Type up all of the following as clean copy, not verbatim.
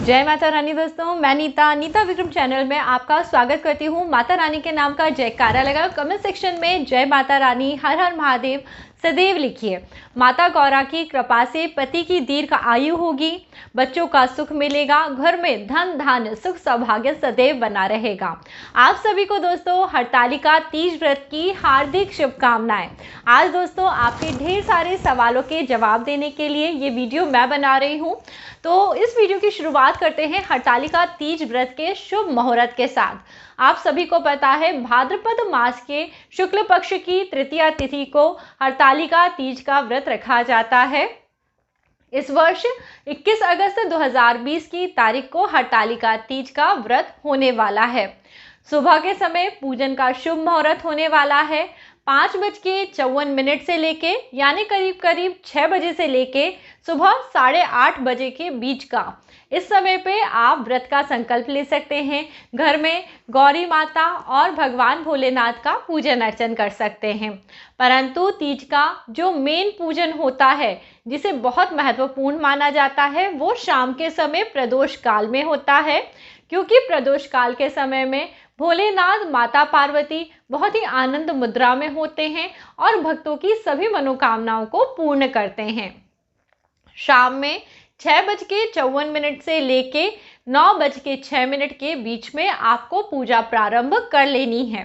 जय माता रानी दोस्तों, मैं नीता विक्रम चैनल में आपका स्वागत करती हूँ। माता रानी के नाम का जयकारा लगाओ कमेंट सेक्शन में। जय माता रानी, हर हर महादेव सदैव लिखिए। माता गौरा की कृपा से पति की दीर्घ आयु होगी, बच्चों का सुख मिलेगा, घर में धन धान्य सुख सौभाग्य सदैव बना रहेगा। आप सभी को दोस्तों हरतालिका तीज व्रत की हार्दिक शुभकामनाएं। आज दोस्तों आपके ढेर सारे सवालों के जवाब देने के लिए ये वीडियो मैं बना रही हूँ। तो इस वीडियो की शुरुआत करते हैं हरतालिका तीज व्रत के शुभ मुहूर्त के साथ। आप सभी को पता है भाद्रपद मास के शुक्ल पक्ष की तृतीया तिथि को हरतालिका तीज का व्रत रखा जाता है। इस वर्ष 21 अगस्त 2020 की तारीख को हरतालिका तीज का व्रत होने वाला है। सुबह के समय पूजन का शुभ मुहूर्त होने वाला है 5:54 से लेके यानी करीब 6 बजे से लेके सुबह 8:30 बजे के बीच का। इस समय पे आप व्रत का संकल्प ले सकते हैं। घर में गौरी माता और भगवान भोलेनाथ का पूजन अर्चन कर सकते हैं। परंतु तीज का जो मेन पूजन होता है, जिसे बहुत महत्वपूर्ण माना जाता है, वो शाम के समय प्रदोष काल में होता है। क्योंकि प्रदोष काल के समय में भोलेनाथ माता पार्वती बहुत ही आनंद मुद्रा में होते हैं और भक्तों की सभी मनोकामनाओं को पूर्ण करते हैं। शाम में 6:54 से लेके 9:06 के बीच में आपको पूजा प्रारंभ कर लेनी है।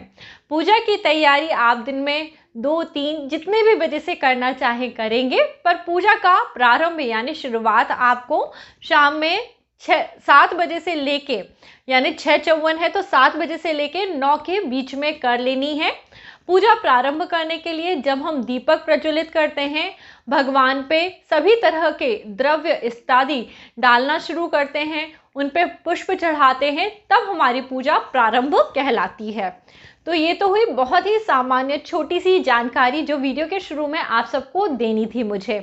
पूजा की तैयारी आप दिन में 2-3 जितने भी बजे से करना चाहे करेंगे, पर पूजा का प्रारंभ यानी शुरुआत आपको शाम में 7 बजे से लेके यानी 6:54 है तो 7 बजे से लेके 9 के बीच में कर लेनी है। पूजा प्रारंभ करने के लिए जब हम दीपक प्रज्वलित करते हैं, भगवान पे सभी तरह के द्रव्य इत्यादि डालना शुरू करते हैं, उन पे पुष्प चढ़ाते हैं, तब हमारी पूजा प्रारंभ कहलाती है। तो ये तो हुई बहुत ही सामान्य छोटी सी जानकारी जो वीडियो के शुरू में आप सबको देनी थी मुझे।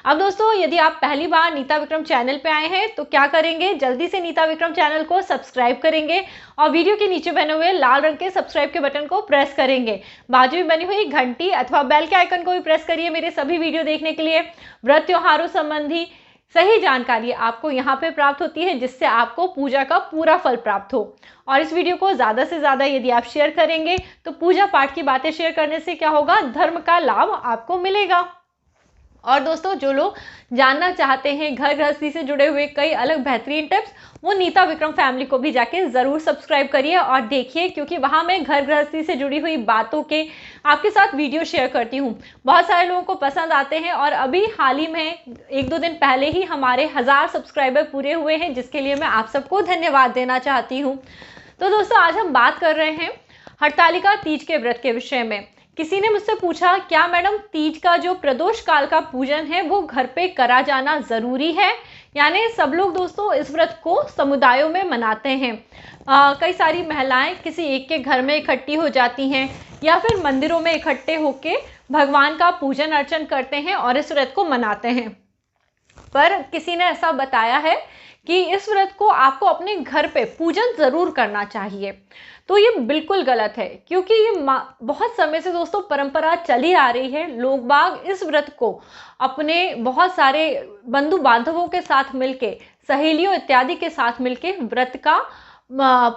अब दोस्तों यदि आप पहली बार नीता विक्रम चैनल पे आए हैं तो क्या करेंगे, जल्दी से नीता विक्रम चैनल को सब्सक्राइब करेंगे और वीडियो के नीचे बने हुए लाल रंग के सब्सक्राइब के बटन को प्रेस करेंगे। बाजू में बनी हुई घंटी अथवा बेल के आइकन को भी प्रेस करिए मेरे सभी वीडियो देखने के लिए। व्रत त्योहारों संबंधी सही जानकारी आपको यहाँ पे प्राप्त होती है, जिससे आपको पूजा का पूरा फल प्राप्त हो। और इस वीडियो को ज़्यादा से ज़्यादा यदि आप शेयर करेंगे तो पूजा पाठ की बातें शेयर करने से क्या होगा, धर्म का लाभ आपको मिलेगा। और दोस्तों जो लोग जानना चाहते हैं घर गृहस्थी से जुड़े हुए कई अलग बेहतरीन टिप्स, वो नीता विक्रम फैमिली को भी जाके ज़रूर सब्सक्राइब करिए और देखिए, क्योंकि वहाँ मैं घर गृहस्थी से जुड़ी हुई बातों के आपके साथ वीडियो शेयर करती हूँ। बहुत सारे लोगों को पसंद आते हैं और अभी हाल ही में 1-2 दिन पहले ही हमारे 1000 सब्सक्राइबर पूरे हुए हैं, जिसके लिए मैं आप सबको धन्यवाद देना चाहती हूँ। तो दोस्तों आज हम बात कर रहे हैं हरतालिका तीज के व्रत के विषय में। किसी ने मुझसे पूछा क्या मैडम तीज का जो प्रदोष काल का पूजन है वो घर पे करा जाना ज़रूरी है? यानी सब लोग दोस्तों इस व्रत को समुदायों में मनाते हैं। कई सारी महिलाएं किसी एक के घर में इकट्ठी हो जाती हैं या फिर मंदिरों में इकट्ठे होके भगवान का पूजन अर्चन करते हैं और इस व्रत को मनाते हैं। पर किसी ने ऐसा बताया है कि इस व्रत को आपको अपने घर पे पूजन ज़रूर करना चाहिए। तो ये बिल्कुल गलत है, क्योंकि ये बहुत समय से दोस्तों परंपरा चली आ रही है। लोग बाग इस व्रत को अपने बहुत सारे बंधु बांधवों के साथ मिलके, सहेलियों इत्यादि के साथ मिलके व्रत का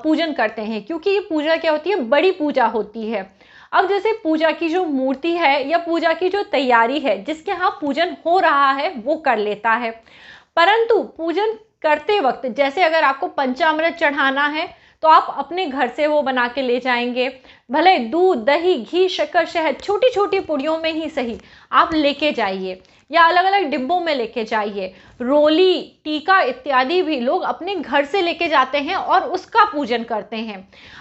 पूजन करते हैं। क्योंकि ये पूजा क्या होती है, बड़ी पूजा होती है। अब जैसे पूजा की जो मूर्ति है या पूजा की जो तैयारी है, जिसके यहाँ पूजन हो रहा है वो कर लेता है, परंतु पूजन करते वक्त जैसे अगर आपको पंचामृत चढ़ाना है तो आप अपने घर से वो बना के ले जाएंगे। भले दूध, दही, घी, शक्कर, शहद छोटी छोटी पुड़ियों में ही सही आप लेके जाइए या अलग अलग डिब्बों में लेके जाइए। रोली, टीका इत्यादि भी लोग अपने घर से लेके जाते हैं और उसका पूजन करते हैं।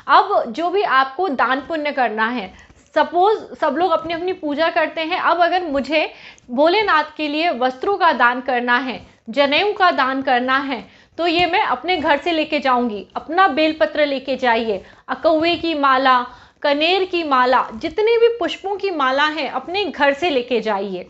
अब जो भी आपको दान पुण्य करना है, सपोज सब लोग अपनी अपनी पूजा करते हैं। अब अगर मुझे भोलेनाथ के लिए वस्त्रों का दान करना है, जनेऊ का दान करना है, तो ये मैं अपने घर से लेके जाऊंगी। अपना बेलपत्र लेके जाइए, अकौवे की माला, कनेर की माला, जितने भी पुष्पों की माला है अपने घर से लेके जाइए।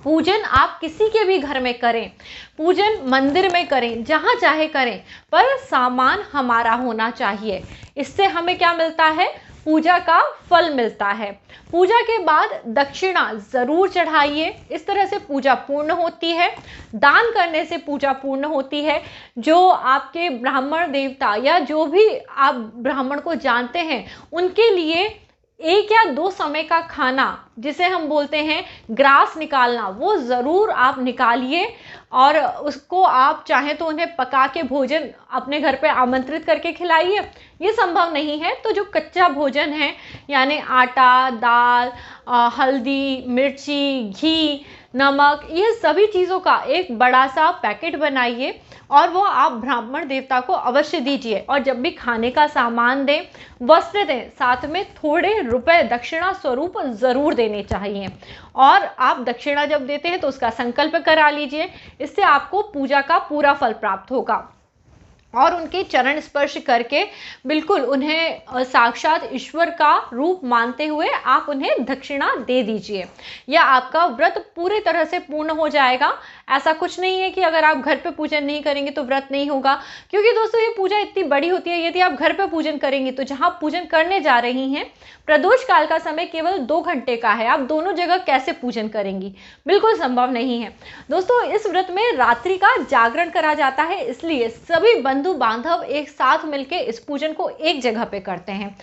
पूजन आप किसी के भी घर में करें, पूजन मंदिर में करें, जहाँ चाहे करें, पर सामान हमारा होना चाहिए। इससे हमें क्या मिलता है, पूजा का फल मिलता है। पूजा के बाद दक्षिणा जरूर चढ़ाइए, इस तरह से पूजा पूर्ण होती है। दान करने से पूजा पूर्ण होती है। जो आपके ब्राह्मण देवता या जो भी आप ब्राह्मण को जानते हैं, उनके लिए 1 या 2 समय का खाना, जिसे हम बोलते हैं ग्रास निकालना, वो ज़रूर आप निकालिए। और उसको आप चाहें तो उन्हें पका के भोजन अपने घर पे आमंत्रित करके खिलाइए। ये संभव नहीं है तो जो कच्चा भोजन है, यानी आटा, दाल, हल्दी, मिर्ची, घी, नमक, ये सभी चीज़ों का एक बड़ा सा पैकेट बनाइए और वो आप ब्राह्मण देवता को अवश्य दीजिए। और जब भी खाने का सामान दें, वस्त्र दें, साथ में थोड़े रुपए दक्षिणा स्वरूप ज़रूर देने चाहिए। और आप दक्षिणा जब देते हैं तो उसका संकल्प करा लीजिए, इससे आपको पूजा का पूरा फल प्राप्त होगा। और उनके चरण स्पर्श करके बिल्कुल उन्हें साक्षात ईश्वर का रूप मानते हुए आप उन्हें दक्षिणा दे दीजिए, या आपका व्रत पूरी तरह से पूर्ण हो जाएगा। ऐसा कुछ नहीं है कि अगर आप घर पे पूजन नहीं करेंगे तो व्रत नहीं होगा, क्योंकि दोस्तों ये पूजा इतनी बड़ी होती है। यदि आप घर पे पूजन करेंगे तो जहाँ पूजन करने जा रही हैं, प्रदोष काल का समय केवल 2 घंटे का है, आप दोनों जगह कैसे पूजन करेंगी? बिल्कुल संभव नहीं है। दोस्तों इस व्रत में रात्रि का जागरण करा जाता है, इसलिए सभी बंधु बांधव एक साथ मिलकर इस पूजन को एक जगह पे करते हैं।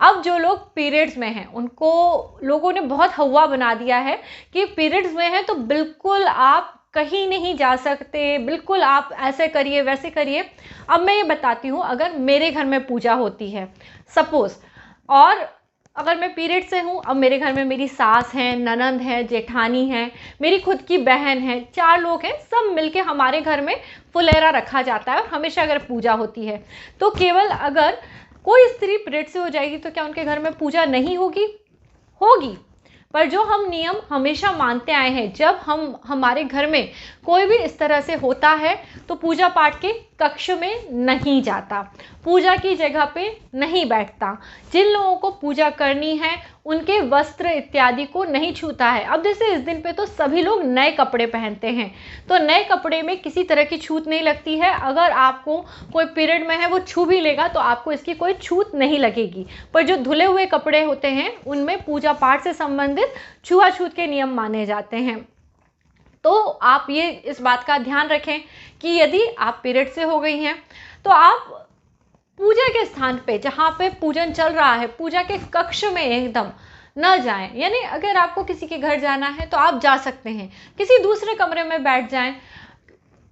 अब जो लोग पीरियड्स में हैं, उनको लोगों ने बहुत हवा बना दिया है कि पीरियड्स में है तो बिल्कुल आप कहीं नहीं जा सकते, बिल्कुल आप ऐसे करिए वैसे करिए। अब मैं ये बताती हूँ, अगर मेरे घर में पूजा होती है सपोज, और अगर मैं पीरियड से हूँ, अब मेरे घर में मेरी सास है, ननंद है, जेठानी है, मेरी खुद की बहन है, 4 लोग हैं, सब मिलके हमारे घर में फुलेरा रखा जाता है। और हमेशा अगर पूजा होती है तो केवल अगर कोई स्त्री पीरियड से हो जाएगी तो क्या उनके घर में पूजा नहीं होगी? होगी। पर जो हम नियम हमेशा मानते आए हैं, जब हमारे घर में कोई भी इस तरह से होता है तो पूजा पाठ के कक्ष में नहीं जाता, पूजा की जगह पे नहीं बैठता, जिन लोगों को पूजा करनी है उनके वस्त्र इत्यादि को नहीं छूता है। अब जैसे इस दिन पे तो सभी लोग नए कपड़े पहनते हैं, तो नए कपड़े में किसी तरह की छूत नहीं लगती है। अगर आपको कोई पीरियड में है वो छू भी लेगा तो आपको इसकी कोई छूत नहीं लगेगी। पर जो धुले हुए कपड़े होते हैं उनमें पूजा पाठ से संबंधित छुआछूत के नियम माने जाते हैं। तो आप ये इस बात का ध्यान रखें कि यदि आप पीरियड से हो गई हैं तो आप पूजा के स्थान पे, जहाँ पे पूजन चल रहा है, पूजा के कक्ष में एकदम न जाएं। यानी अगर आपको किसी के घर जाना है तो आप जा सकते हैं, किसी दूसरे कमरे में बैठ जाएं।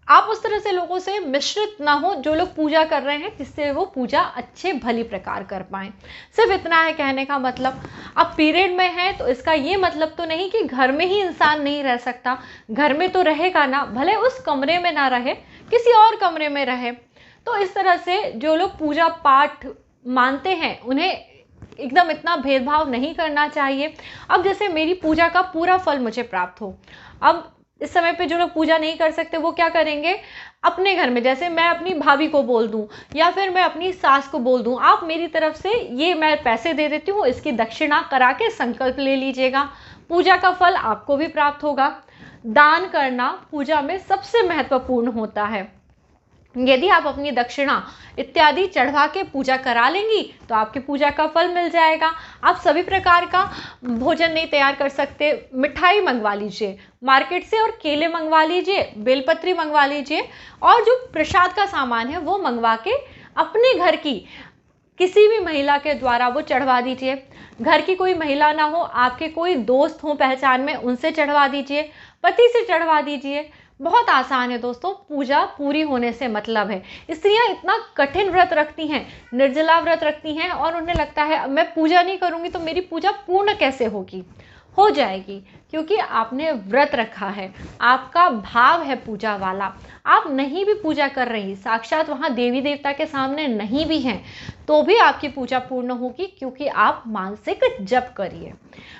आप उस तरह से लोगों से मिश्रित ना हो जो लोग पूजा कर रहे हैं, जिससे वो पूजा अच्छे भली प्रकार कर पाएं। सिर्फ इतना है कहने का मतलब। अब पीरियड में है तो इसका ये मतलब तो नहीं कि घर में ही इंसान नहीं रह सकता, घर में तो रहेगा ना, भले उस कमरे में ना रहे, किसी और कमरे में रहे। तो इस तरह से जो लोग पूजा पाठ मानते हैं उन्हें एकदम इतना भेदभाव नहीं करना चाहिए। अब जैसे मेरी पूजा का पूरा फल मुझे प्राप्त हो, अब इस समय पे जो लोग पूजा नहीं कर सकते वो क्या करेंगे, अपने घर में, जैसे मैं अपनी भाभी को बोल दूं या फिर मैं अपनी सास को बोल दूं, आप मेरी तरफ से ये मैं पैसे दे देती हूँ, इसकी दक्षिणा करा के संकल्प ले लीजिएगा, पूजा का फल आपको भी प्राप्त होगा। दान करना पूजा में सबसे महत्वपूर्ण होता है। यदि आप अपनी दक्षिणा इत्यादि चढ़वा के पूजा करा लेंगी तो आपकी पूजा का फल मिल जाएगा। आप सभी प्रकार का भोजन नहीं तैयार कर सकते, मिठाई मंगवा लीजिए मार्केट से, और केले मंगवा लीजिए, बेलपत्री मंगवा लीजिए, और जो प्रसाद का सामान है वो मंगवा के अपने घर की किसी भी महिला के द्वारा वो चढ़वा दीजिए। घर की कोई महिला ना हो, आपके कोई दोस्त हो पहचान में, उनसे चढ़वा दीजिए, पति से चढ़वा दीजिए। बहुत आसान है दोस्तों, पूजा पूरी होने से मतलब है। स्त्रियां इतना कठिन व्रत रखती हैं, निर्जला व्रत रखती हैं, और उन्हें लगता है मैं पूजा नहीं करूंगी तो मेरी पूजा पूर्ण कैसे होगी। हो जाएगी, क्योंकि आपने व्रत रखा है, आपका भाव है पूजा वाला। आप नहीं भी पूजा कर रही, साक्षात वहाँ देवी देवता के सामने नहीं भी हैं, तो भी आपकी पूजा पूर्ण होगी, क्योंकि आप मानसिक जप करिए।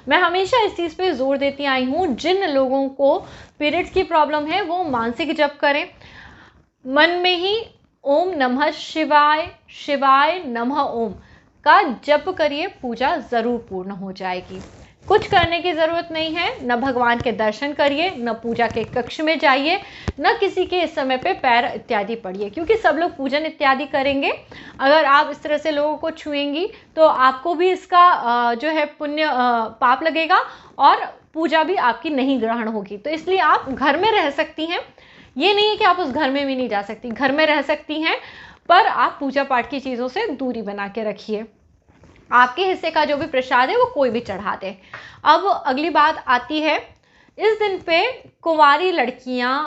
मैं हमेशा इस चीज़ पे जोर देती आई हूँ, जिन लोगों को पीरियड्स की प्रॉब्लम है वो मानसिक जप करें, मन में ही ओम नमः शिवाय, शिवाय नमः ओम का जप करिए, पूजा ज़रूर पूर्ण हो जाएगी। कुछ करने की ज़रूरत नहीं है, न भगवान के दर्शन करिए, न पूजा के कक्ष में जाइए, न किसी के इस समय पे पैर इत्यादि पड़िए, क्योंकि सब लोग पूजन इत्यादि करेंगे। अगर आप इस तरह से लोगों को छुएंगी तो आपको भी इसका जो है पुण्य पाप लगेगा और पूजा भी आपकी नहीं ग्रहण होगी। तो इसलिए आप घर में रह सकती हैं, ये नहीं है कि आप उस घर में भी नहीं जा सकती, घर में रह सकती हैं, पर आप पूजा पाठ की चीज़ों से दूरी बना के रखिए। आपके हिस्से का जो भी प्रसाद है वो कोई भी चढ़ा दे। अब अगली बात आती है, इस दिन पे कुंवारी लड़कियां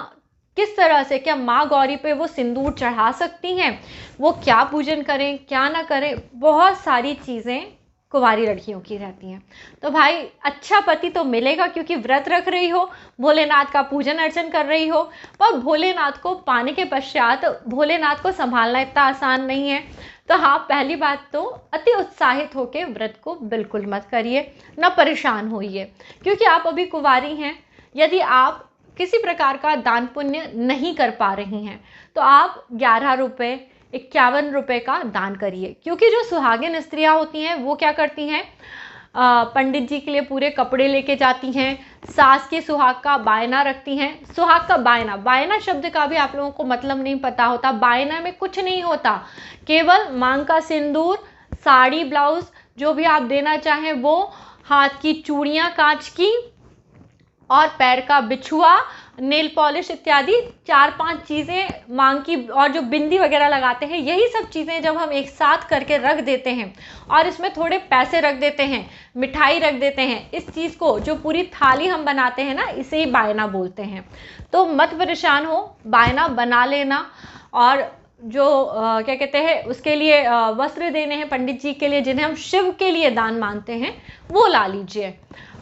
किस तरह से, क्या माँ गौरी पे वो सिंदूर चढ़ा सकती हैं, वो क्या पूजन करें क्या ना करें, बहुत सारी चीज़ें कुंवारी लड़कियों की रहती हैं। तो भाई अच्छा पति तो मिलेगा, क्योंकि व्रत रख रही हो, भोलेनाथ का पूजन अर्चन कर रही हो, पर भोलेनाथ को पाने के पश्चात भोलेनाथ को संभालना इतना आसान नहीं है। तो हाँ, पहली बात तो अति उत्साहित होकर व्रत को बिल्कुल मत करिए, ना परेशान होइए, क्योंकि आप अभी कुंवारी हैं। यदि आप किसी प्रकार का दान पुण्य नहीं कर पा रही हैं तो आप 11 रुपये 51 रुपये का दान करिए, क्योंकि जो सुहागिन स्त्रियां होती हैं वो क्या करती हैं, पंडित जी के लिए पूरे कपड़े लेके जाती हैं, सास के सुहाग का बायना रखती हैं। सुहाग का बायना, बायना शब्द का भी आप लोगों को मतलब नहीं पता होता। बायना में कुछ नहीं होता, केवल मांग का सिंदूर, साड़ी, ब्लाउज जो भी आप देना चाहें वो, हाथ की चूड़ियाँ कांच की, और पैर का बिछुआ, नेल पॉलिश इत्यादि 4-5 चीज़ें मांग की, और जो बिंदी वगैरह लगाते हैं, यही सब चीज़ें जब हम एक साथ करके रख देते हैं और इसमें थोड़े पैसे रख देते हैं, मिठाई रख देते हैं, इस चीज़ को जो पूरी थाली हम बनाते हैं ना, इसे ही बायना बोलते हैं। तो मत परेशान हो, बायना बना लेना। और जो क्या कहते हैं, उसके लिए वस्त्र देने हैं पंडित जी के लिए, जिन्हें हम शिव के लिए दान मानते हैं, वो ला लीजिए।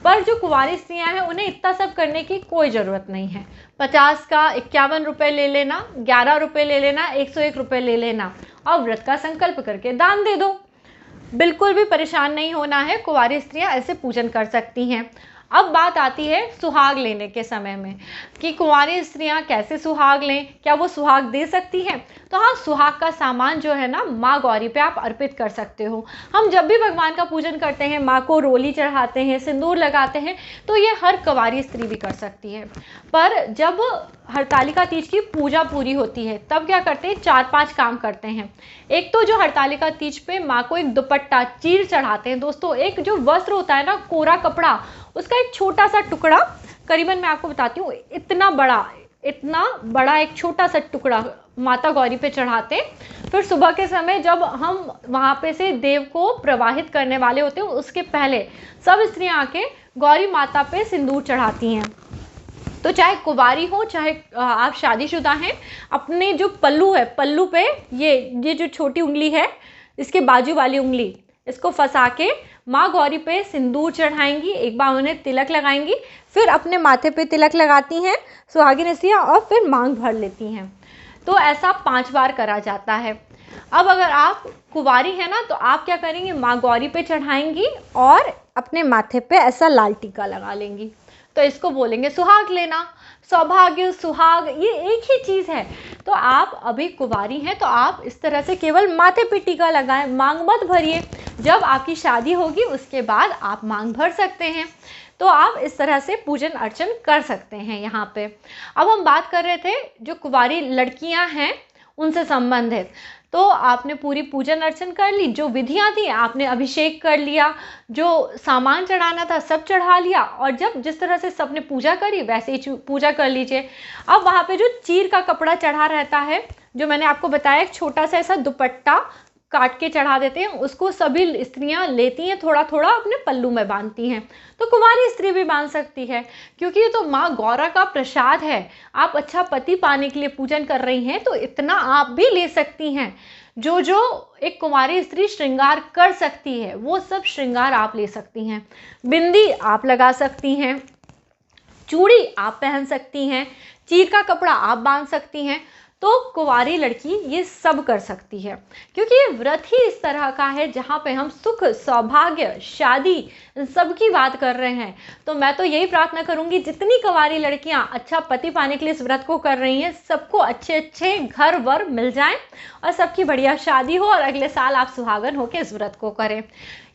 पर जो कुंवारी स्त्रियां हैं उन्हें इतना सब करने की कोई ज़रूरत नहीं है। 50 का 51 रुपये ले लेना, 11 रुपये ले लेना, 101 रुपये ले लेना और व्रत का संकल्प करके दान दे दो। बिल्कुल भी परेशान नहीं होना है, कुंवारी स्त्रियां ऐसे पूजन कर सकती हैं। अब बात आती है सुहाग लेने के समय में, कि कुंवारी स्त्रियां कैसे सुहाग लें, क्या वो सुहाग दे सकती हैं। तो हाँ, सुहाग का सामान जो है ना, माँ गौरी पे आप अर्पित कर सकते हो। हम जब भी भगवान का पूजन करते हैं, माँ को रोली चढ़ाते हैं, सिंदूर लगाते हैं, तो ये हर कुंवारी स्त्री भी कर सकती है। पर जब हरतालिका तीज की पूजा पूरी होती है तब क्या करते हैं, 4-5 काम करते हैं। एक तो जो हरतालिका तीज पे माँ को एक दुपट्टा, चीर चढ़ाते हैं। दोस्तों, एक जो वस्त्र होता है ना, कोरा कपड़ा, उसका एक छोटा सा टुकड़ा, करीबन मैं आपको बताती हूँ, इतना बड़ा एक छोटा सा टुकड़ा माता गौरी पे चढ़ाते हैं। फिर सुबह के समय जब हम वहाँ पे से देव को प्रवाहित करने वाले होते हैं, उसके पहले सब स्त्रियाँ आके गौरी माता पे सिंदूर चढ़ाती हैं। तो चाहे कुंवारी हो, चाहे आप शादीशुदा हैं, अपने जो पल्लू है, पल्लू पे ये जो छोटी उंगली है, इसके बाजू वाली उंगली, इसको फंसा के माँ गौरी पे सिंदूर चढ़ाएंगी, एक बार उन्हें तिलक लगाएंगी, फिर अपने माथे पे तिलक लगाती हैं सुहागिन स्त्रियाँ, और फिर मांग भर लेती हैं। तो ऐसा 5 बार करा जाता है। अब अगर आप कुंवारी हैं ना, तो आप क्या करेंगी, माँ गौरी पे चढ़ाएंगी और अपने माथे पे ऐसा लाल टीका लगा लेंगी। तो इसको बोलेंगे सुहाग लेना। सौभाग्य, सुहाग, ये एक ही चीज़ है। तो आप अभी कुंवारी हैं तो आप इस तरह से केवल माथे पे टीका लगाएं, मांग मत भरिए। जब आपकी शादी होगी उसके बाद आप मांग भर सकते हैं। तो आप इस तरह से पूजन अर्चन कर सकते हैं यहाँ पे। अब हम बात कर रहे थे जो कुंवारी लड़कियाँ हैं उनसे संबंधित। तो आपने पूरी पूजन अर्चन कर ली, जो विधियाँ थी आपने अभिषेक कर लिया, जो सामान चढ़ाना था सब चढ़ा लिया, और जब जिस तरह से सबने पूजा करी वैसे ही पूजा कर लीजिए। अब वहाँ पे जो चीर का कपड़ा चढ़ा रहता है, जो मैंने आपको बताया, एक छोटा सा ऐसा दुपट्टा काट के चढ़ा देते हैं, उसको सभी स्त्रियां लेती हैं, थोड़ा थोड़ा अपने पल्लू में बांधती हैं। तो कुंवारी स्त्री भी बांध सकती है, क्योंकि ये तो माँ गौरा का प्रसाद है। आप अच्छा पति पाने के लिए पूजन कर रही हैं, तो इतना आप भी ले सकती हैं। जो जो एक कुंवारी स्त्री श्रृंगार कर सकती है वो सब श्रृंगार आप ले सकती हैं। बिंदी आप लगा सकती हैं, चूड़ी आप पहन सकती हैं, चीर का कपड़ा आप बांध सकती हैं। तो कुंवारी लड़की ये सब कर सकती है, क्योंकि ये व्रत ही इस तरह का है जहाँ पे हम सुख, सौभाग्य, शादी सबकी बात कर रहे हैं। तो मैं तो यही प्रार्थना करूंगी, जितनी कुंवारी लड़कियां अच्छा पति पाने के लिए इस व्रत को कर रही हैं, सबको अच्छे अच्छे घर वर मिल जाएं और सबकी बढ़िया शादी हो और अगले साल आप सुहागन होकर इस व्रत को करें।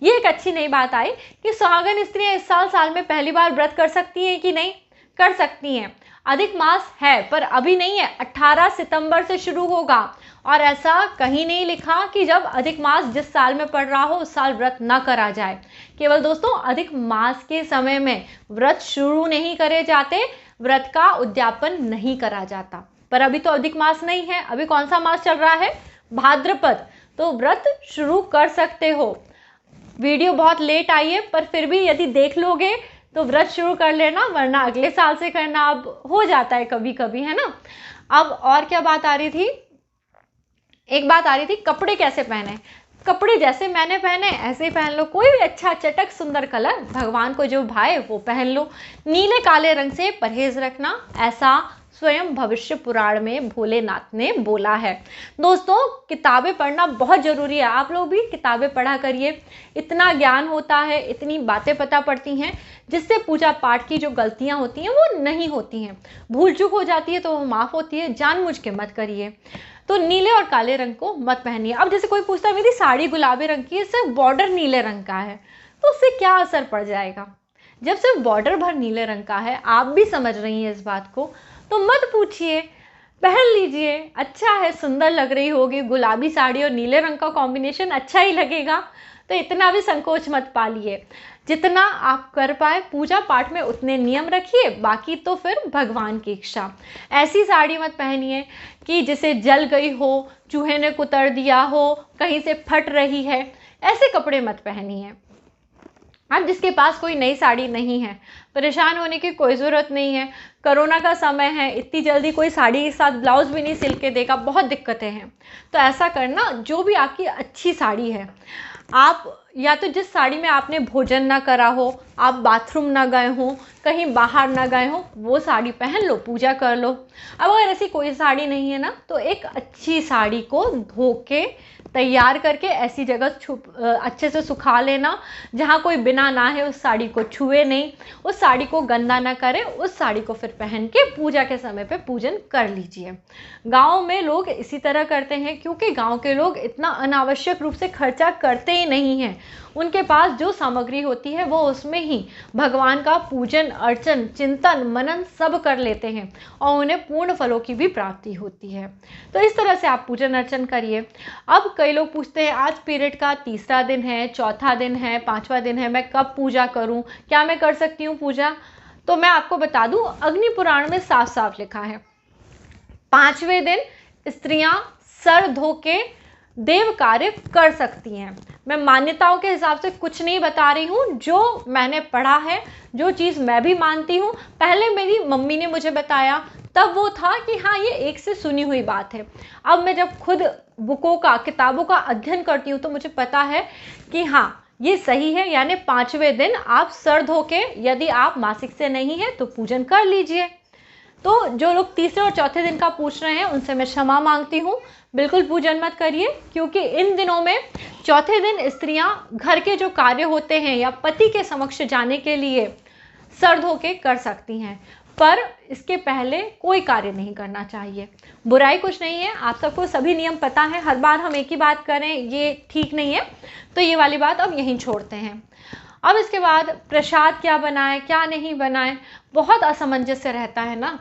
ये एक अच्छी नई बात आई कि सुहागन स्त्रियां इस साल में पहली बार व्रत कर सकती हैं कि नहीं? कर सकती हैं। अधिक मास है पर अभी नहीं है, 18 सितंबर से शुरू होगा। और ऐसा कहीं नहीं लिखा कि जब अधिक मास जिस साल में पड़ रहा हो उस साल व्रत ना करा जाए। केवल दोस्तों अधिक मास के समय में व्रत शुरू नहीं करे जाते, व्रत का उद्यापन नहीं करा जाता। पर अभी तो अधिक मास नहीं है, अभी कौन सा मास चल रहा है? भाद्रपद। तो व्रत शुरू कर सकते हो। वीडियो बहुत लेट आई है पर फिर भी यदि देख लोगे तो व्रत शुरू कर लेना, वरना अगले साल से करना। अब हो जाता है कभी कभी, है ना। अब और क्या बात आ रही थी? एक बात आ रही थी, कपड़े कैसे पहने। कपड़े जैसे मैंने पहने ऐसे ही पहन लो, कोई भी अच्छा चटक सुंदर कलर भगवान को जो भाए वो पहन लो। नीले काले रंग से परहेज रखना, ऐसा स्वयं भविष्य पुराण में भोलेनाथ ने बोला है। दोस्तों किताबें पढ़ना बहुत जरूरी है, आप लोग भी किताबें पढ़ा करिए। इतना ज्ञान होता है, इतनी बातें पता पड़ती हैं जिससे पूजा पाठ की जो गलतियां होती हैं वो नहीं होती हैं। भूल चूक हो जाती है तो वो माफ होती है, जानबूझ के मत करिए। तो नीले और काले रंग को मत पहनिए। अब जैसे कोई पूछता है मेरी साड़ी गुलाबी रंग की है, सिर्फ बॉर्डर नीले रंग का है, तो उससे क्या असर पड़ जाएगा? जब सिर्फ बॉर्डर भर नीले रंग का है, आप भी समझ रही हैं इस बात को, तो मत पूछिए, पहन लीजिए। अच्छा है, सुंदर लग रही होगी, गुलाबी साड़ी और नीले रंग का कॉम्बिनेशन अच्छा ही लगेगा। तो इतना भी संकोच मत पालिए। जितना आप कर पाए पूजा पाठ में उतने नियम रखिए, बाकी तो फिर भगवान की इच्छा। ऐसी साड़ी मत पहनिए कि जिसे जल गई हो, चूहे ने कुतर दिया हो, कहीं से फट रही है, ऐसे कपड़े मत पहनिए। अब जिसके पास कोई नई साड़ी नहीं है, परेशान होने की कोई ज़रूरत नहीं है। कोरोना का समय है, इतनी जल्दी कोई साड़ी के साथ ब्लाउज भी नहीं सिल के देगा, बहुत दिक्कतें हैं। तो ऐसा करना, जो भी आपकी अच्छी साड़ी है, आप या तो जिस साड़ी में आपने भोजन ना करा हो, आप बाथरूम ना गए हो, कहीं बाहर ना गए हो, वो साड़ी पहन लो, पूजा कर लो। अब अगर ऐसी कोई साड़ी नहीं है ना, तो एक अच्छी साड़ी को धो के तैयार करके ऐसी जगह अच्छे से सुखा लेना जहाँ कोई बिना नहाए उस साड़ी को छुए नहीं, उस साड़ी को गंदा ना करे, उस साड़ी को फिर पहन के पूजा के समय पे पूजन कर लीजिए। गाँव में लोग इसी तरह करते हैं, क्योंकि गाँव के लोग इतना अनावश्यक रूप से खर्चा करते ही नहीं हैं। उनके पास जो सामग्री होती है वो उसमें ही भगवान का पूजन अर्चन चिंतन मनन सब कर लेते हैं और उन्हें पूर्ण फलों की भी प्राप्ति होती है। तो इस तरह से आप पूजन अर्चन करिए। अब कई लोग पूछते हैं आज पीरियड का तीसरा दिन है, चौथा दिन है, पांचवा दिन है, मैं कब पूजा करूं, क्या मैं कर सकती हूं पूजा? तो मैं आपको बता दूं, अग्नि पुराण में साफ साफ लिखा है, पांचवें दिन स्त्रियां सर धो के देव कार्य कर सकती हैं। मैं मान्यताओं के हिसाब से कुछ नहीं बता रही हूँ, जो मैंने पढ़ा है, जो चीज़ मैं भी मानती हूँ। पहले मेरी मम्मी ने मुझे बताया, तब वो था कि हाँ ये एक से सुनी हुई बात है। अब मैं जब खुद बुकों का, किताबों का अध्ययन करती हूँ तो मुझे पता है कि हाँ ये सही है। यानी पांचवें दिन आप सर धो के, यदि आप मासिक से नहीं है तो पूजन कर लीजिए। तो जो लोग तीसरे और चौथे दिन का पूछ रहे हैं उनसे मैं क्षमा मांगती हूँ, बिल्कुल पूजन मत करिए, क्योंकि इन दिनों में चौथे दिन स्त्रियां घर के जो कार्य होते हैं या पति के समक्ष जाने के लिए सर धो के कर सकती हैं, पर इसके पहले कोई कार्य नहीं करना चाहिए। बुराई कुछ नहीं है, आप सबको सभी नियम पता है, हर बार हम एक ही बात करें ये ठीक नहीं है। तो ये वाली बात अब यहीं छोड़ते हैं। अब इसके बाद प्रसाद क्या बनाए क्या नहीं बनाए, बहुत असमंजस रहता है ना।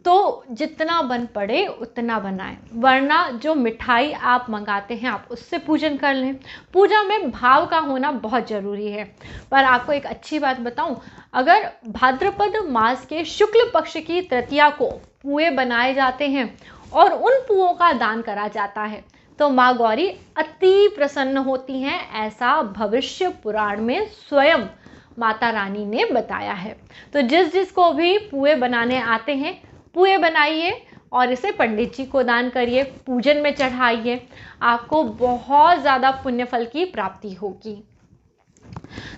तो जितना बन पड़े उतना बनाएं, वरना जो मिठाई आप मंगाते हैं आप उससे पूजन कर लें। पूजा में भाव का होना बहुत ज़रूरी है। पर आपको एक अच्छी बात बताऊं, अगर भाद्रपद मास के शुक्ल पक्ष की तृतीया को पुए बनाए जाते हैं और उन पुओं का दान करा जाता है तो माँ गौरी अति प्रसन्न होती हैं, ऐसा भविष्य पुराण में स्वयं माता रानी ने बताया है। तो जिस जिसको भी पुए बनाने आते हैं, पुए बनाइए और इसे पंडित जी को दान करिए, पूजन में चढ़ाइए, आपको बहुत ज़्यादा पुण्य फल की प्राप्ति होगी।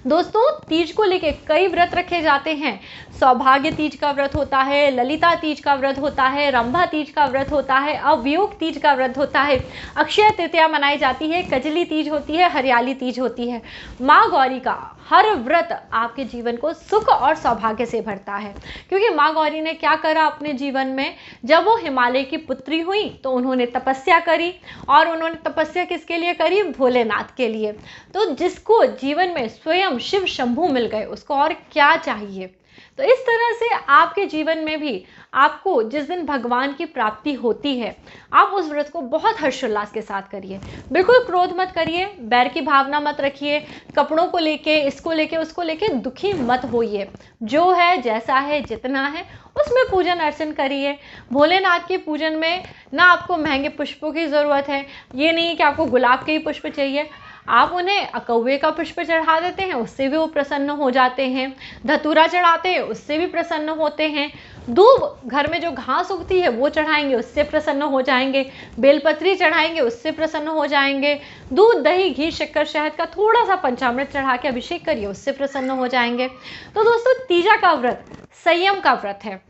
दोस्तों तीज को लेके कई व्रत रखे जाते हैं। सौभाग्य तीज का व्रत होता है, ललिता तीज का व्रत होता है, रंभा तीज का व्रत होता है, अवयोग तीज का व्रत होता है, अक्षय तृतीया मनाई जाती है, कजली तीज होती है, हरियाली तीज होती है। माँ गौरी का हर व्रत आपके जीवन को सुख और सौभाग्य से भरता है, क्योंकि माँ गौरी ने क्या करा अपने जीवन में, जब वो हिमालय की पुत्री हुई तो उन्होंने तपस्या करी, और उन्होंने तपस्या किसके लिए करी? भोलेनाथ के लिए। तो जिसको जीवन में स्वयं शिव शंभू मिल गए उसको और क्या चाहिए। तो इस तरह से आपके जीवन में भी आपको जिस दिन भगवान की प्राप्ति होती है, आप उस व्रत को बहुत हर्षोल्लास के साथ करिए। बिल्कुल क्रोध मत करिए, बैर की भावना मत रखिए, कपड़ों को लेके, इसको लेके, उसको लेके दुखी मत होइए। जो है, जैसा है, जितना है उसमें पूजन अर्चन करिए। भोलेनाथ के पूजन में ना आपको महंगे पुष्पों की ज़रूरत है, ये नहीं कि आपको गुलाब के ही पुष्प चाहिए, आप उन्हें अकौवे का पुष्प चढ़ा देते हैं, उससे भी वो प्रसन्न हो जाते हैं। धतूरा चढ़ाते हैं, उससे भी प्रसन्न होते हैं। दूब, घर में जो घास उगती है वो चढ़ाएंगे, उससे प्रसन्न हो जाएंगे। बेलपत्री चढ़ाएंगे, उससे प्रसन्न हो जाएंगे। दूध, दही, घी, शक्कर, शहद का थोड़ा सा पंचामृत चढ़ा के अभिषेक करिए, उससे प्रसन्न हो जाएंगे। तो दोस्तों तीजा का व्रत संयम का व्रत है।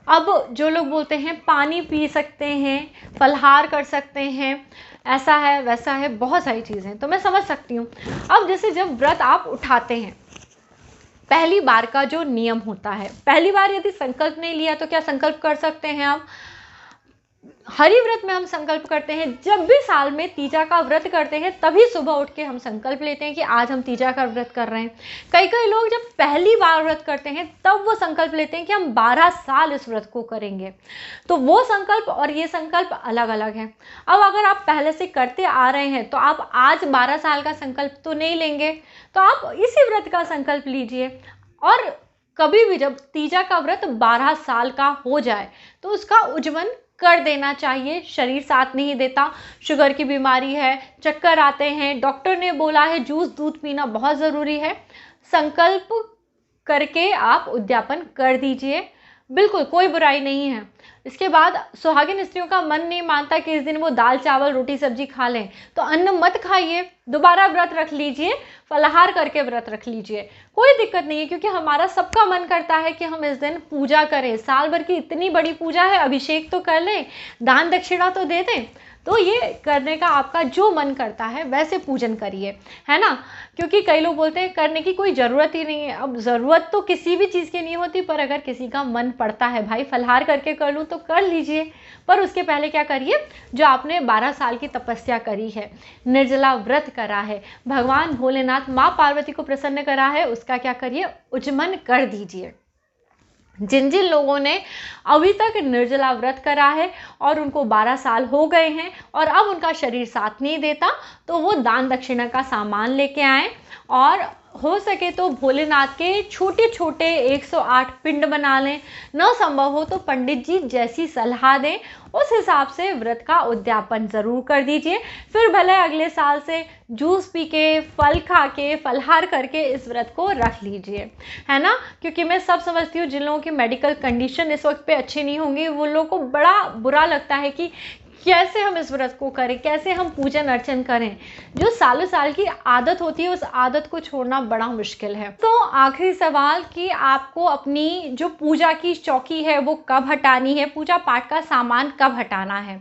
अब जो लोग बोलते हैं पानी पी सकते हैं, फलाहार कर सकते हैं, ऐसा है वैसा है, बहुत सारी चीज़ें, तो मैं समझ सकती हूँ। अब जैसे जब व्रत आप उठाते हैं, पहली बार का जो नियम होता है, पहली बार यदि संकल्प नहीं लिया तो क्या संकल्प कर सकते हैं आप? हरि व्रत में हम संकल्प करते हैं, जब भी साल में तीजा का व्रत करते हैं तभी सुबह उठ के हम संकल्प लेते हैं कि आज हम तीजा का व्रत कर रहे हैं। कई लोग जब पहली बार व्रत करते हैं तब वो संकल्प लेते हैं कि हम 12 साल इस व्रत को करेंगे। तो वो संकल्प और ये संकल्प अलग अलग है। अब अगर आप पहले से करते आ रहे हैं तो आप आज 12 साल का संकल्प तो नहीं लेंगे, तो आप इसी व्रत का संकल्प लीजिए। और कभी भी जब तीजा का व्रत 12 साल का हो जाए तो उसका उज्जवल कर देना चाहिए। शरीर साथ नहीं देता, शुगर की बीमारी है, चक्कर आते हैं, डॉक्टर ने बोला है जूस दूध पीना बहुत ज़रूरी है, संकल्प करके आप उद्यापन कर दीजिए, बिल्कुल कोई बुराई नहीं है। इसके बाद सुहागिन स्त्रियों का मन नहीं मानता कि इस दिन वो दाल चावल रोटी सब्जी खा लें, तो अन्न मत खाइए, दोबारा व्रत रख लीजिए, फलाहार करके व्रत रख लीजिए, कोई दिक्कत नहीं है। क्योंकि हमारा सबका मन करता है कि हम इस दिन पूजा करें, साल भर की इतनी बड़ी पूजा है, अभिषेक तो कर लें, दान दक्षिणा तो दे दें। तो ये करने का आपका जो मन करता है वैसे पूजन करिए, है ना। क्योंकि कई लोग बोलते हैं करने की कोई ज़रूरत ही नहीं है। अब ज़रूरत तो किसी भी चीज़ की नहीं होती, पर अगर किसी का मन पड़ता है भाई फलाहार करके कर लूँ तो कर लीजिए, पर उसके पहले क्या करिए, जो आपने 12 साल की तपस्या करी है, निर्जला व्रत करा है, भगवान भोलेनाथ माँ पार्वती को प्रसन्न करा है, उसका क्या करिए, उज्जमन कर दीजिए। जिन जिन लोगों ने अभी तक निर्जला व्रत करा है और उनको 12 साल हो गए हैं और अब उनका शरीर साथ नहीं देता, तो वो दान दक्षिणा का सामान लेके आएँ, और हो सके तो भोलेनाथ के छोटे छोटे 108 पिंड बना लें। न संभव हो तो पंडित जी जैसी सलाह दें उस हिसाब से व्रत का उद्यापन ज़रूर कर दीजिए। फिर भले अगले साल से जूस पी के, फल खा के, फलाहार करके इस व्रत को रख लीजिए, है ना। क्योंकि मैं सब समझती हूँ जिन लोगों की मेडिकल कंडीशन इस वक्त पे अच्छी नहीं होंगी, वो लोगों को बड़ा बुरा लगता है कि कैसे हम इस व्रत को करें, कैसे हम पूजन अर्चन करें। जो सालों साल की आदत होती है उस आदत को छोड़ना बड़ा मुश्किल है। तो आखिरी सवाल कि आपको अपनी जो पूजा की चौकी है वो कब हटानी है, पूजा पाठ का सामान कब हटाना है।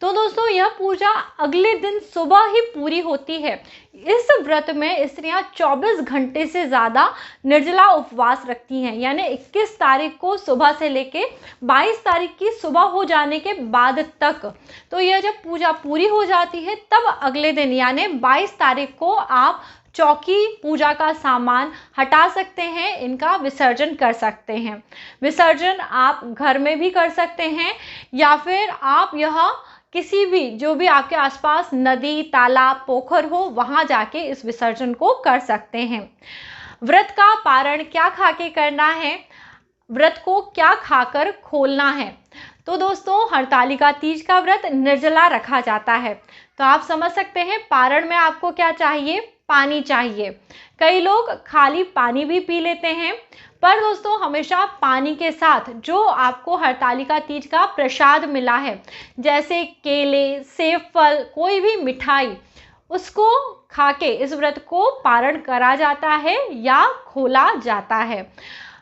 तो दोस्तों यह पूजा अगले दिन सुबह ही पूरी होती है। इस व्रत में स्त्रियां 24 घंटे से ज़्यादा निर्जला उपवास रखती हैं, यानी 21 तारीख को सुबह से लेके 22 तारीख की सुबह हो जाने के बाद तक। तो यह जब पूजा पूरी हो जाती है तब अगले दिन यानी 22 तारीख को आप चौकी, पूजा का सामान हटा सकते हैं, इनका विसर्जन कर सकते हैं। विसर्जन आप घर में भी कर सकते हैं या फिर आप यह किसी भी जो भी आपके आसपास नदी, तालाब, पोखर हो वहाँ जाके इस विसर्जन को कर सकते हैं। व्रत का पारण क्या खा के करना है, व्रत को क्या खाकर खोलना है। तो दोस्तों हरतालिका तीज का व्रत निर्जला रखा जाता है, तो आप समझ सकते हैं पारण में आपको क्या चाहिए, पानी चाहिए। कई लोग खाली पानी भी पी लेते हैं, पर दोस्तों हमेशा पानी के साथ जो आपको हरतालिका तीज का प्रसाद मिला है, जैसे केले, सेब फल, कोई भी मिठाई, उसको खा के इस व्रत को पारण करा जाता है या खोला जाता है।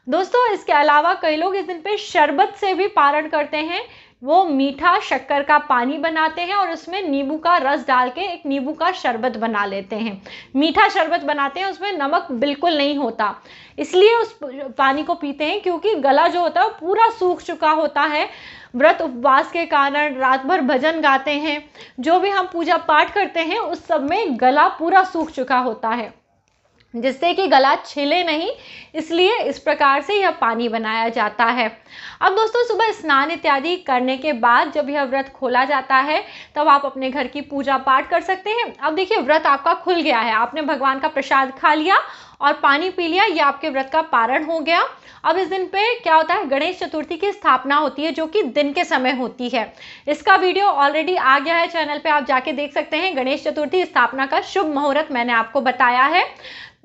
दोस्तों इसके अलावा कई लोग इस दिन पे शरबत से भी पारण करते हैं। वो मीठा शक्कर का पानी बनाते हैं और उसमें नींबू का रस डाल के एक नींबू का शरबत बना लेते हैं। मीठा शरबत बनाते हैं, उसमें नमक बिल्कुल नहीं होता, इसलिए उस पानी को पीते हैं क्योंकि गला जो होता है वो पूरा सूख चुका होता है। व्रत उपवास के कारण रात भर भजन गाते हैं, जो भी हम पूजा पाठ करते हैं उस सब में गला पूरा सूख चुका होता है, जिससे कि गला छिले नहीं, इसलिए इस प्रकार से यह पानी बनाया जाता है। अब दोस्तों सुबह स्नान इत्यादि करने के बाद जब यह व्रत खोला जाता है तब आप अपने घर की पूजा पाठ कर सकते हैं। अब देखिए व्रत आपका खुल गया है, आपने भगवान का प्रसाद खा लिया और पानी पी लिया, ये आपके व्रत का पारण हो गया। अब इस दिन पे क्या होता है, गणेश चतुर्थी की स्थापना होती है जो कि दिन के समय होती है। इसका वीडियो ऑलरेडी आ गया है चैनल पे, आप जाके देख सकते हैं। गणेश चतुर्थी स्थापना का शुभ मुहूर्त मैंने आपको बताया है,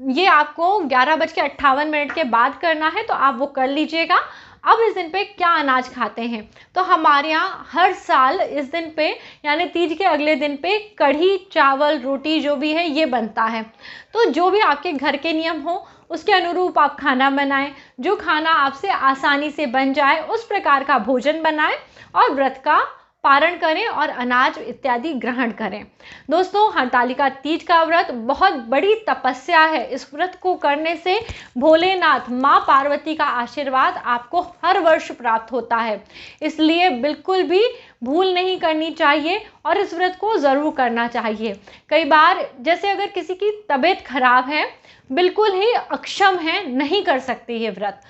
ये आपको 11:58 के बाद करना है, तो आप वो कर लीजिएगा। अब इस दिन पे क्या अनाज खाते हैं, तो हमारे यहाँ हर साल इस दिन पे यानी तीज के अगले दिन पे कढ़ी चावल रोटी जो भी है ये बनता है। तो जो भी आपके घर के नियम हो उसके अनुरूप आप खाना बनाएं, जो खाना आपसे आसानी से बन जाए उस प्रकार का भोजन बनाएं और व्रत का पारण करें और अनाज इत्यादि ग्रहण करें। दोस्तों हरतालिका तीज का व्रत बहुत बड़ी तपस्या है। इस व्रत को करने से भोलेनाथ माँ पार्वती का आशीर्वाद आपको हर वर्ष प्राप्त होता है, इसलिए बिल्कुल भी भूल नहीं करनी चाहिए और इस व्रत को ज़रूर करना चाहिए। कई बार जैसे अगर किसी की तबीयत खराब है, बिल्कुल ही अक्षम है, नहीं कर सकती ये व्रत,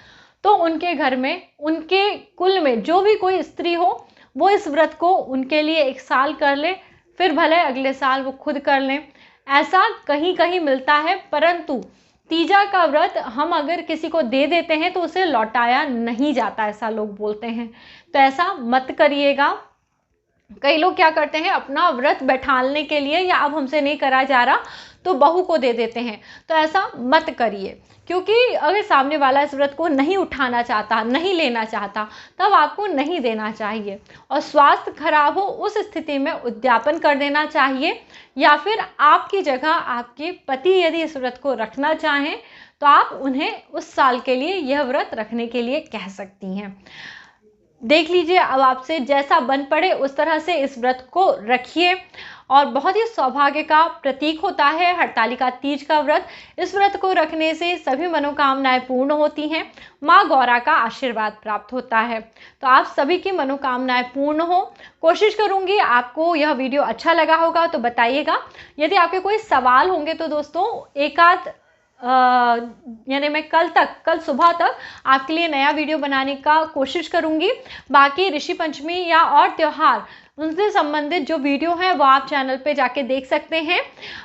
तो उनके घर में उनके कुल में जो भी कोई स्त्री हो वो इस व्रत को उनके लिए 1 साल कर ले, फिर भले अगले साल वो खुद कर लें। ऐसा कहीं कहीं मिलता है, परंतु तीजा का व्रत हम अगर किसी को दे देते हैं तो उसे लौटाया नहीं जाता, ऐसा लोग बोलते हैं, तो ऐसा मत करिएगा। कई लोग क्या करते हैं, अपना व्रत बैठालने के लिए या अब हमसे नहीं करा जा रहा तो बहू को दे देते हैं, तो ऐसा मत करिए, क्योंकि अगर सामने वाला इस व्रत को नहीं उठाना चाहता, नहीं लेना चाहता, तब आपको नहीं देना चाहिए। और स्वास्थ्य खराब हो उस स्थिति में उद्यापन कर देना चाहिए, या फिर आपकी जगह आपके पति यदि इस व्रत को रखना चाहें तो आप उन्हें उस साल के लिए यह व्रत रखने के लिए कह सकती हैं। देख लीजिए अब आपसे जैसा बन पड़े उस तरह से इस व्रत को रखिए, और बहुत ही सौभाग्य का प्रतीक होता है हरतालिका तीज का व्रत। इस व्रत को रखने से सभी मनोकामनाएं पूर्ण होती हैं, माँ गौरा का आशीर्वाद प्राप्त होता है। तो आप सभी की मनोकामनाएं पूर्ण हो। कोशिश करूंगी आपको यह वीडियो अच्छा लगा होगा तो बताइएगा। यदि आपके कोई सवाल होंगे तो दोस्तों एकाध यानी मैं कल सुबह तक आपके लिए नया वीडियो बनाने का कोशिश करूंगी। बाकी ऋषि पंचमी या और त्यौहार उनसे संबंधित जो वीडियो है वो आप चैनल पे जाके देख सकते हैं,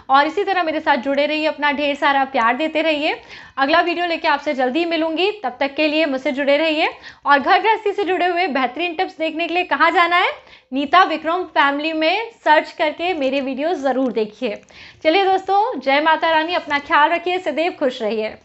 और इसी तरह मेरे साथ जुड़े रहिए, अपना ढेर सारा प्यार देते रहिए। अगला वीडियो लेके आपसे जल्दी मिलूंगी, तब तक के लिए मुझसे जुड़े रहिए। और घर गृहस्थी से जुड़े हुए बेहतरीन टिप्स देखने के लिए कहाँ जाना है, नीता विक्रम फैमिली में सर्च करके मेरे वीडियो ज़रूर देखिए। चलिए दोस्तों, जय माता रानी, अपना ख्याल रखिए, सदैव खुश रहिए।